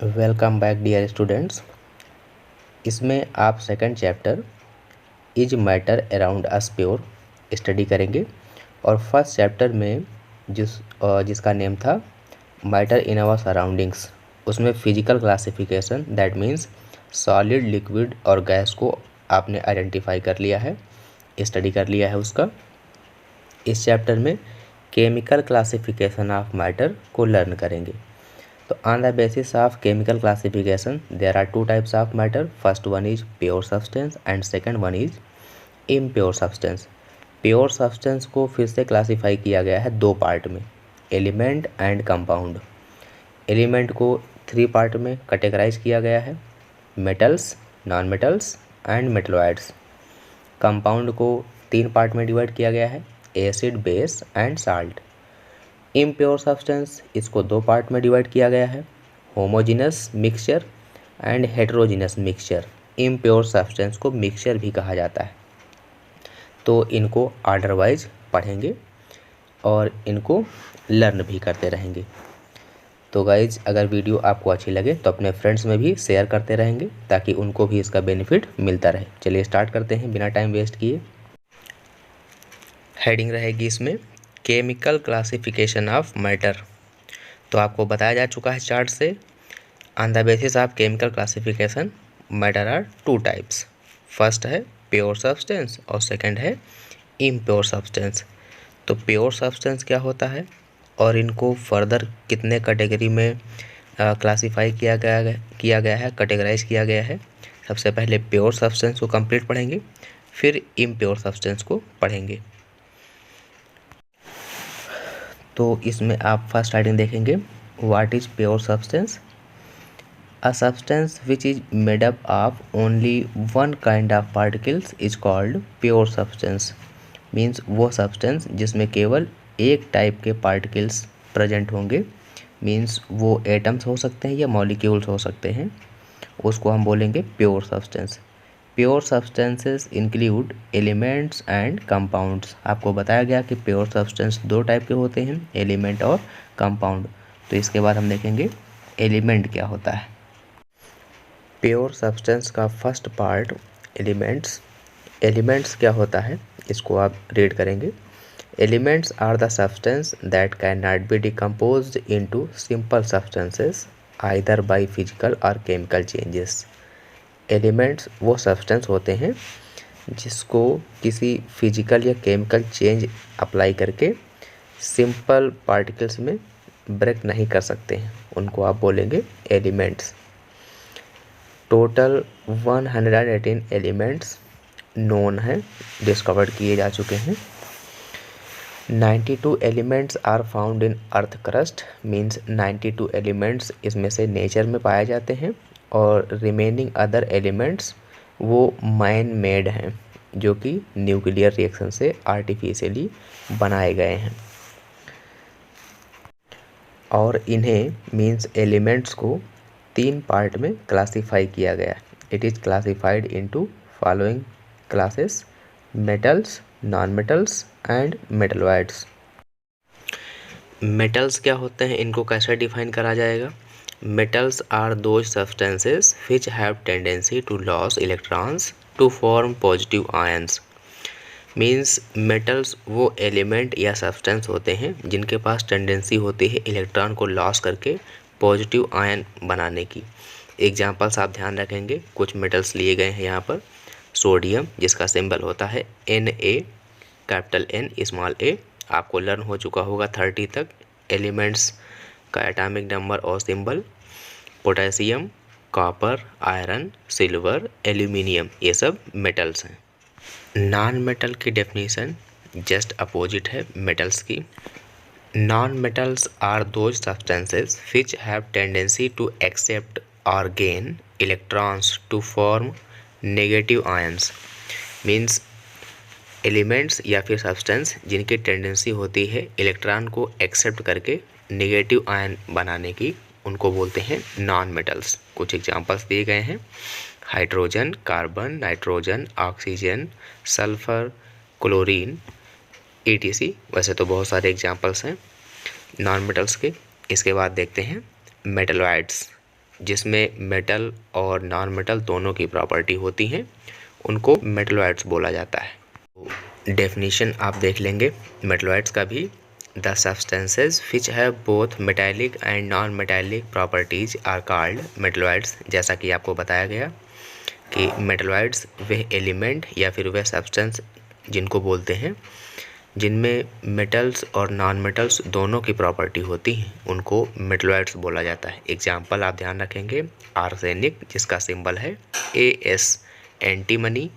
Welcome back dear students. इसमें आप second chapter is matter around us pure study करेंगे और फर्स्ट चैप्टर में जिसका नेम था मैटर इन आवर सराउंडिंग्स, उसमें physical classification that means solid, liquid और गैस को आपने आइडेंटिफाई कर लिया है, स्टडी कर लिया है उसका। इस चैप्टर में केमिकल क्लासिफिकेशन ऑफ मैटर को लर्न करेंगे। तो on the basis of chemical classification there are two types of matter. First one is pure substance and second one is impure substance. Pure substance को फिर से classify किया गया है दो पार्ट में, एलिमेंट एंड कंपाउंड। एलिमेंट को 3 part में कैटेगराइज किया गया है, metals, non metals and metalloids. Compound को 3 पार्ट में डिवाइड किया गया है, acid, base and salt. Impure substance, इसको 2 पार्ट में डिवाइड किया गया है, homogeneous mixture and heterogeneous mixture. Impure substance को मिक्सचर भी कहा जाता है। तो इनको ऑर्डर वाइज पढ़ेंगे और इनको लर्न भी करते रहेंगे। तो गाइज, अगर वीडियो आपको अच्छी लगे तो अपने फ्रेंड्स में भी शेयर करते रहेंगे ताकि उनको भी इसका बेनिफिट मिलता रहे। चलिए स्टार्ट करते हैं बिना टाइम वेस्ट किए। हेडिंग रहेगी इसमें केमिकल क्लासिफिकेशन ऑफ मैटर। तो आपको बताया जा चुका है चार्ट से, on the basis of chemical classification matter are 2 types. First है प्योर सब्सटेंस और सेकंड है इम्प्योर सब्सटेंस। तो प्योर सब्सटेंस क्या होता है और इनको फर्दर कितने कैटेगरी में क्लासीफाई किया गया है, कैटेगराइज किया गया है। सबसे पहले प्योर सब्सटेंस को कंप्लीट पढ़ेंगे, फिर इम्प्योर सब्सटेंस को पढ़ेंगे। तो इसमें आप फर्स्ट हेडिंग देखेंगे, what is pure substance? A substance which is made up of only one kind of particles is called pure substance. Means वो substance जिसमें केवल एक टाइप के particles प्रेजेंट होंगे, मीन्स वो एटम्स हो सकते हैं या मॉलिक्यूल्स हो सकते हैं, उसको हम बोलेंगे pure substance. Pure substances include elements and compounds. आपको बताया गया कि प्योर सब्सटेंस 2 टाइप के होते हैं, एलिमेंट और कंपाउंड। तो इसके बाद हम देखेंगे एलिमेंट क्या होता है। प्योर सब्सटेंस का फर्स्ट पार्ट एलिमेंट्स। एलिमेंट्स क्या होता है इसको आप रीड करेंगे। Elements are the substance that can not be decomposed into simple substances either by physical और केमिकल चेंजेस। एलिमेंट्स वो सब्सटेंस होते हैं जिसको किसी फिजिकल या केमिकल चेंज अप्लाई करके सिंपल पार्टिकल्स में ब्रेक नहीं कर सकते हैं, उनको आप बोलेंगे एलिमेंट्स। टोटल 118 एलिमेंट्स नोन है, डिस्कवर्ड किए जा चुके हैं। 92 elements are found in earth crust, means 92 elements इसमें से नेचर में पाए जाते हैं और रिमेनिंग अदर एलिमेंट्स वो मैन मेड हैं जो कि न्यूक्लियर रिएक्शन से आर्टिफिशियली बनाए गए हैं। और इन्हें मीन्स एलिमेंट्स को 3 पार्ट में क्लासीफाई किया गया। It is classified into following classes, metals, non metals and metalloids. Metals क्या होते हैं, इनको कैसे डिफाइन करा जाएगा? Metals are those substances which have tendency to loss electrons to form positive ions. Means metals वो एलिमेंट या सब्सटेंस होते हैं जिनके पास टेंडेंसी होती है इलेक्ट्रॉन को लॉस करके पॉजिटिव आयन बनाने की। एग्जांपल्स आप ध्यान रखेंगे, कुछ मेटल्स लिए गए हैं यहाँ पर। सोडियम जिसका सिंबल होता है Na, capital N small a, आपको लर्न हो चुका होगा 30 तक एलिमेंट्स का एटॉमिक नंबर और symbol. Potassium, copper, iron, silver, aluminium, ये सब मेटल्स हैं। नॉन मेटल की डेफिनेशन जस्ट अपोजिट है मेटल्स की। Non-metals are those substances which have tendency to accept or gain electrons to form negative ions. Means elements या फिर substance जिनकी tendency होती है इलेक्ट्रॉन को एक्सेप्ट करके नेगेटिव आयन बनाने की, उनको बोलते हैं नॉन मेटल्स। कुछ एग्जांपल्स दिए गए हैं, hydrogen, carbon, nitrogen, oxygen, sulphur, chlorine, ETC। वैसे तो बहुत सारे एग्जांपल्स हैं नॉन मेटल्स के। इसके बाद देखते हैं मेटलॉइड्स। जिसमें मेटल और नॉन मेटल दोनों की प्रॉपर्टी होती हैं, उनको मेटलॉइड्स बोला जाता है। डेफिनेशन आप देख लेंगे मेटलॉइड्स का भी। The substances which have both metallic and non metallic properties are called metalloids. जैसा कि आपको बताया गया कि मेटलॉइड्स वह एलिमेंट या फिर वह सब्सटेंस जिनको बोलते हैं जिनमें मेटल्स और नॉन मेटल्स दोनों की प्रॉपर्टी होती हैं, उनको मेटलॉइड्स बोला जाता है। एग्जाम्पल आप ध्यान रखेंगे, आर्सेनिक जिसका सिंबल है AS, एंटीमनी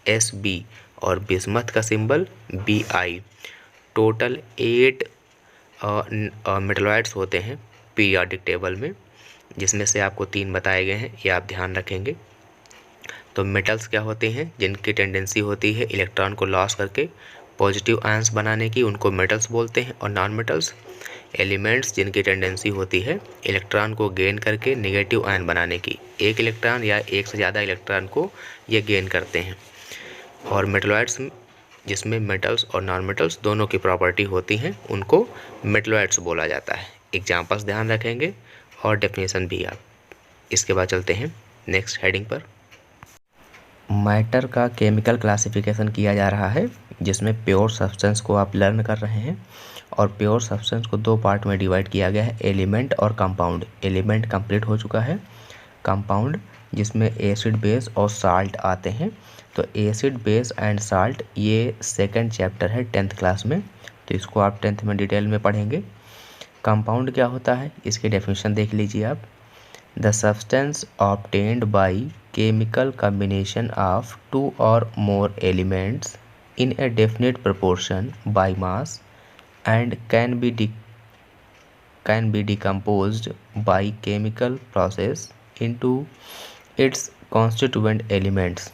SB और बिस्मथ का सिंबल BI। टोटल 8 मेटलॉइड्स होते हैं पीरियोडिक टेबल में, जिसमें से आपको 3 बताए गए हैं, ये आप ध्यान रखेंगे। तो मेटल्स क्या होते हैं, जिनकी टेंडेंसी होती है इलेक्ट्रॉन को लॉस करके पॉजिटिव आयंस बनाने की, उनको मेटल्स बोलते हैं। और नॉन मेटल्स एलिमेंट्स जिनकी टेंडेंसी होती है इलेक्ट्रॉन को गेन करके नेगेटिव आयन बनाने की, एक इलेक्ट्रॉन या एक से ज़्यादा इलेक्ट्रॉन को ये गेन करते हैं। और मेटलॉइड्स जिसमें मेटल्स और नॉन मेटल्स दोनों की प्रॉपर्टी होती हैं, उनको मेटलॉइड्स बोला जाता है। एग्जाम्पल्स ध्यान रखेंगे और डेफिनेशन भी आप। इसके बाद चलते हैं नेक्स्ट हेडिंग पर। मैटर का केमिकल क्लासिफिकेशन किया जा रहा है, जिसमें प्योर सब्सटेंस को आप लर्न कर रहे हैं। और प्योर सब्सटेंस को 2 पार्ट में डिवाइड किया गया है, एलिमेंट और कंपाउंड। एलिमेंट कंप्लीट हो चुका है, कंपाउंड जिसमें एसिड बेस और साल्ट आते हैं। तो एसिड बेस एंड साल्ट ये सेकंड चैप्टर है 10th क्लास में, तो इसको आप 10th में डिटेल में पढ़ेंगे। कंपाउंड क्या होता है, इसकी डेफिनेशन देख लीजिए आप। The substance obtained by chemical combination of 2 or more elements in a definite proportion by mass and can be decomposed by chemical process into its constituent elements,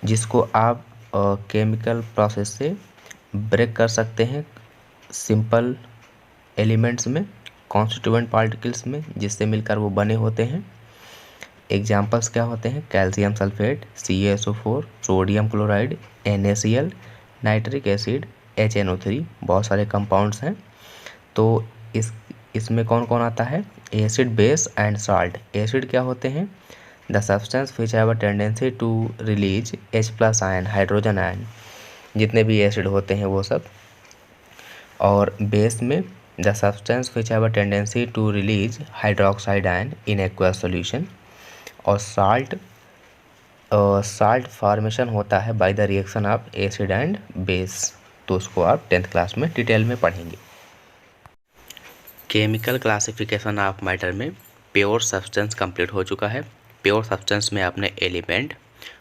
जिसको आप केमिकल प्रोसेस से ब्रेक कर सकते हैं simple elements में, constituent particles में, जिससे मिलकर वो बने होते हैं। एग्जाम्पल्स क्या होते हैं, calcium sulphate CaSO4, sodium chloride NaCl, nitric acid HNO3, बहुत सारे कंपाउंड्स हैं। तो इसमें कौन कौन आता है, acid base and salt. Acid क्या होते हैं, the substance which have a tendency to release H+ ion, hydrogen ion, जितने भी एसिड होते हैं वो सब। और बेस में the substance which have a tendency to release hydroxide ion in aqueous solution. और साल्ट फॉर्मेशन होता है by the reaction of acid and base. तो उसको आप 10th क्लास में डिटेल में पढ़ेंगे। केमिकल क्लासिफिकेशन ऑफ मैटर में प्योर सब्सटेंस कंप्लीट हो चुका है। प्योर सब्सटेंस में आपने एलिमेंट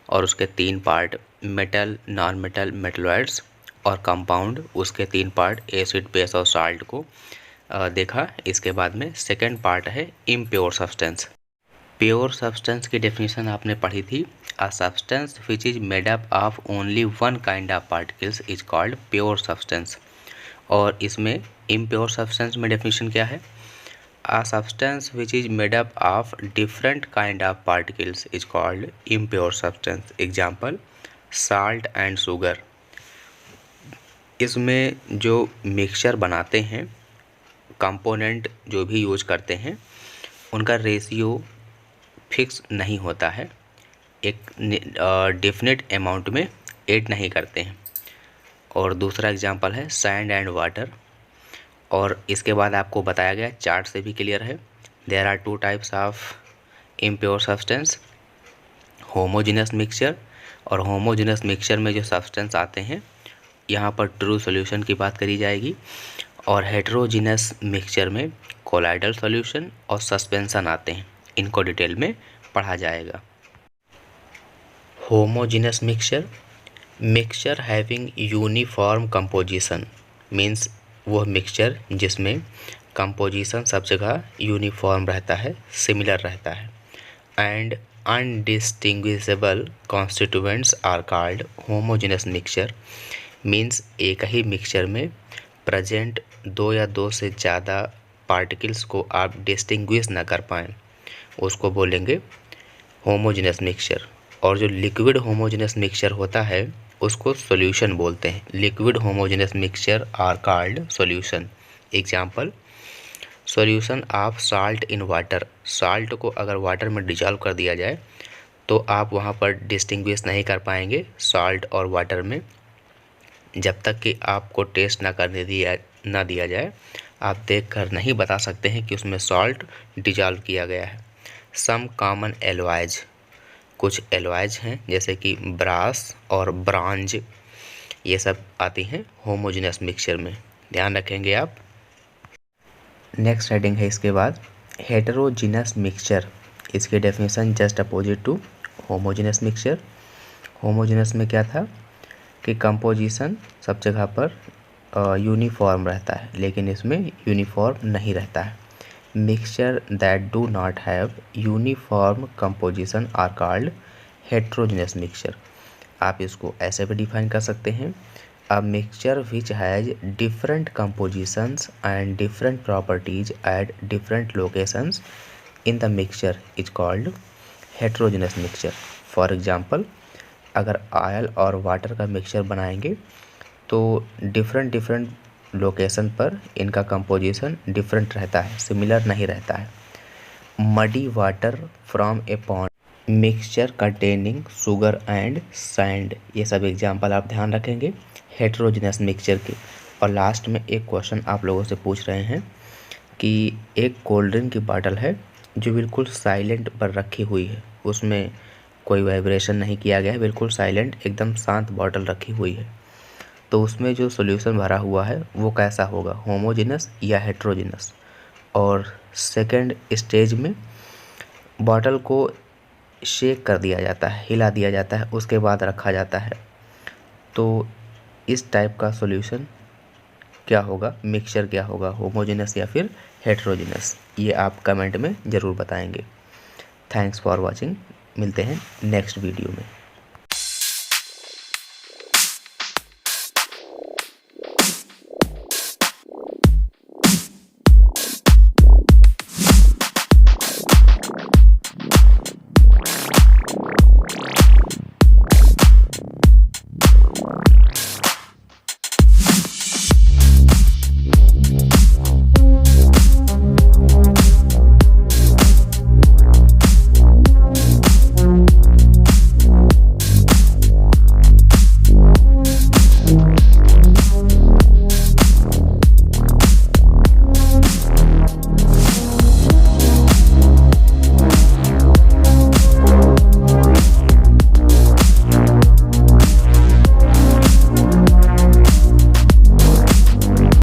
और उसके 3 part, metal, non metal, metalloids, और कंपाउंड उसके 3 पार्ट एसिड बेस और साल्ट को देखा। इसके बाद में सेकेंड पार्ट है इम्प्योर सब्सटेंस। प्योर सब्सटेंस की डेफिनेशन आपने पढ़ी थी, a substance which is made up of only one kind of particles is called pure substance. और इसमें इम्प्योर सब्सटेंस में डेफिनेशन क्या है, a substance which is made up of different kind of particles is called impure substance. Example salt and sugar. इसमें जो mixture बनाते हैं, component जो भी यूज करते हैं, उनका रेशियो फिक्स नहीं होता है, एक डेफिनेट अमाउंट में ऐड नहीं करते हैं। और दूसरा एग्जांपल है सैंड एंड वाटर। और इसके बाद आपको बताया गया, चार्ट से भी क्लियर है, there are 2 types of impure substance, homogeneous mixture. और होमोजेनस मिक्सचर में जो सब्सटेंस आते हैं, यहाँ पर ट्रू सॉल्यूशन की बात करी जाएगी। और हेटेरोजेनस मिक्सचर में कोलाइडल सॉल्यूशन और सस्पेंशन आते हैं, इनको डिटेल में पढ़ा जाएगा। Homogeneous mixture having uniform composition means वह मिक्सचर जिसमें कंपोजिशन सब जगह यूनिफॉर्म रहता है, सिमिलर रहता है। And indistinguishable constituents are called homogeneous mixture means एक ही मिक्सचर में प्रेजेंट 2 या 2 से ज़्यादा पार्टिकल्स को आप डिस्टिंग्विश ना कर पाएँ, उसको बोलेंगे होमोजेनस मिक्सचर। और जो लिक्विड होमोजेनस मिक्सचर होता है उसको सॉल्यूशन बोलते हैं। Liquid homogeneous mixture are called solution. Example solution of salt in water, salt को अगर वाटर में डिजॉल्व कर दिया जाए तो आप वहाँ पर डिस्टिंग्विश नहीं कर पाएंगे साल्ट और वाटर में, जब तक कि आपको टेस्ट ना दिया जाए आप देखकर नहीं बता सकते हैं कि उसमें सॉल्ट डिजॉल्व किया गया है। सम कॉमन एलॉयज, कुछ एलॉयज हैं जैसे कि ब्रास और ब्रॉन्ज, ये सब आती हैं होमोजेनस मिक्सचर में, ध्यान रखेंगे आप। नेक्स्ट हेडिंग है इसके बाद हेटेरोजीनस मिक्सचर, इसकी definition just opposite to homogeneous mixture. Homogeneous में क्या था कि कंपोजिशन सब जगह पर यूनिफॉर्म रहता है, लेकिन इसमें यूनिफॉर्म नहीं रहता है। Mixture that do not have uniform composition are called heterogeneous mixture. आप इसको ऐसे भी डिफाइन कर सकते हैं, a mixture which has different compositions and different properties at different locations in the mixture is called heterogeneous mixture. For example, अगर oil और water का मिक्सचर बनाएंगे तो डिफरेंट लोकेशन पर इनका कंपोजिशन डिफरेंट रहता है, सिमिलर नहीं रहता है। Muddy water from A pond, mixture containing sugar and sand, ये सब एग्जांपल आप ध्यान रखेंगे हेटेरोजेनस मिक्सचर के। और लास्ट में एक क्वेश्चन आप लोगों से पूछ रहे हैं कि एक कोल्ड ड्रिंक की बॉटल है जो बिल्कुल साइलेंट पर रखी हुई है, उसमें कोई वाइब्रेशन नहीं किया गया है, बिल्कुल साइलेंट एकदम शांत बॉटल रखी हुई है, तो उसमें जो सॉल्यूशन भरा हुआ है वो कैसा होगा, होमोजेनस या हेटेरोजेनस। और सेकंड स्टेज में बॉटल को शेक कर दिया जाता है, हिला दिया जाता है, उसके बाद रखा जाता है, तो इस टाइप का सॉल्यूशन क्या होगा, मिक्सचर क्या होगा, होमोजेनस या फिर हेटेरोजेनस, ये आप कमेंट में ज़रूर बताएंगे। थैंक्स फॉर वॉचिंग, मिलते हैं नेक्स्ट वीडियो में।